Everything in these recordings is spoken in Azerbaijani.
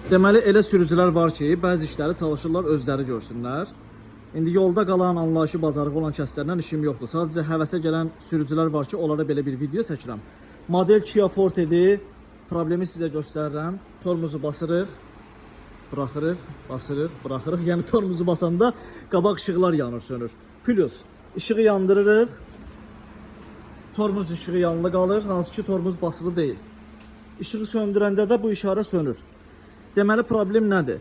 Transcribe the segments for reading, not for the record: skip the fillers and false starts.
Deməli, elə sürücülər var ki, bəzi işləri çalışırlar özləri görsünlər. İndi yolda qalan, anlayışı, bacarığı olan kəslərlə işim yoxdur. Sadəcə həvəsə gələn sürücülər var ki, onlara belə bir video çəkirəm. Model Kia Forte-dir. Problemi sizə göstərirəm. Tormuzu basırıq, buraxırıq, basırıq, buraxırıq. Yəni tormuzu basanda qabaq işıqlar yanır, sönür. Plus, işığı yandırırıq. Tormuz işığı yanlı qalır, hansı ki tormuz basılı deyil. İşığı söndürəndə də bu işarə sönür. Deməli, problem nədir?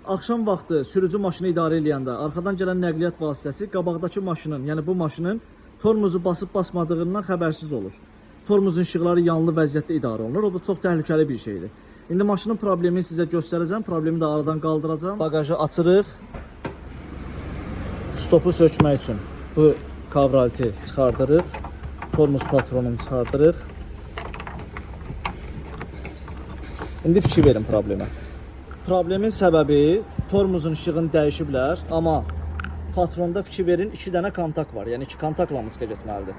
Axşam vaxtı sürücü maşını idarə edəndə arxadan gələn nəqliyyat vasitəsi qabaqdakı maşının, yəni bu maşının tormuzu basıb basmadığından xəbərsiz olur. Tormuzun işıqları yanlı vəziyyətdə idarə olunur. O da çox təhlükəli bir şeydir. İndi maşının problemini sizə göstərəcəm. Problemi də aradan qaldıracağım. Bagajı açırıq. Stopu sökmək üçün bu kavralti çıxardırıq. Tormuz patronunu çıxardırıq. İndi fikir verin problemə. Problemin səbəbi tormuzun işığını dəyişiblər, amma patronda fikir verin 2 dənə kontak var. Yəni 2 kontak lamıçqa getməlidir.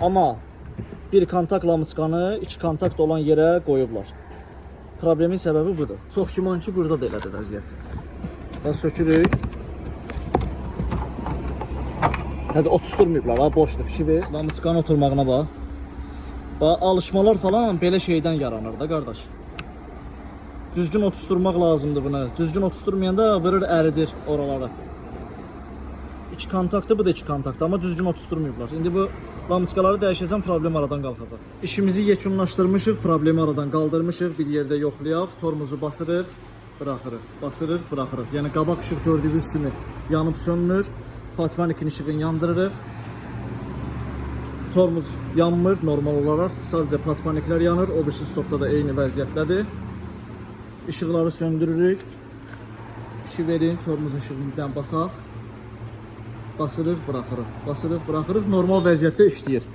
Amma bir kontak lamıçqanı 2 kontakt olan yerə qoyublar. Problemin səbəbi budur. Çox güman ki, burada da elədir vəziyyət. Bax, sökürük. Hədə oturtmuyublar, ha, boşdur, fikir ver. Lamıçqanın oturmağına bax. Bax, alışmalar falan belə şeydən yaranır da, qardaş. Düzgün oturtmaq lazımdır buna. Düzgün oturtmayanda vırır, əridir oraları. 2 kontaktdır, bu da 2 kontaktdır, amma düzgün oturtmuyublar. İndi bu lamıçqaları dəyişəcəm, problem aradan qalxacaq. İşimizi yekunlaşdırmışıq, problemi aradan qaldırmışıq, bir yerdə yoxlayaq, tormuzu basırıq, bıraxırıq, basırıq, bıraxırıq. Yəni qabaq işıq gördüyünüz kimi yanıb sönmür, patvanikin işığını yandırırıq. Tormuz yanmır normal olaraq, sadəcə patvaniklər yanır, o birisi stopda da eyni vəziyyətdədir. İşıqları söndürürük. İşi verin, tormuzun işığını basaq. Basırıq, bıraxırıq. Basırıq, bıraxırıq. Normal vəziyyətdə işləyir.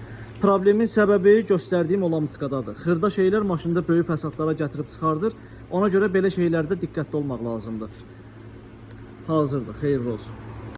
Problemin səbəbi göstərdiyim o lamıçqadadır. Xırda şeylər maşında böyük fəsadlara gətirib çıxardır. Ona görə belə şeylərdə diqqətli olmaq lazımdır. Hazırdır, xeyirli olsun.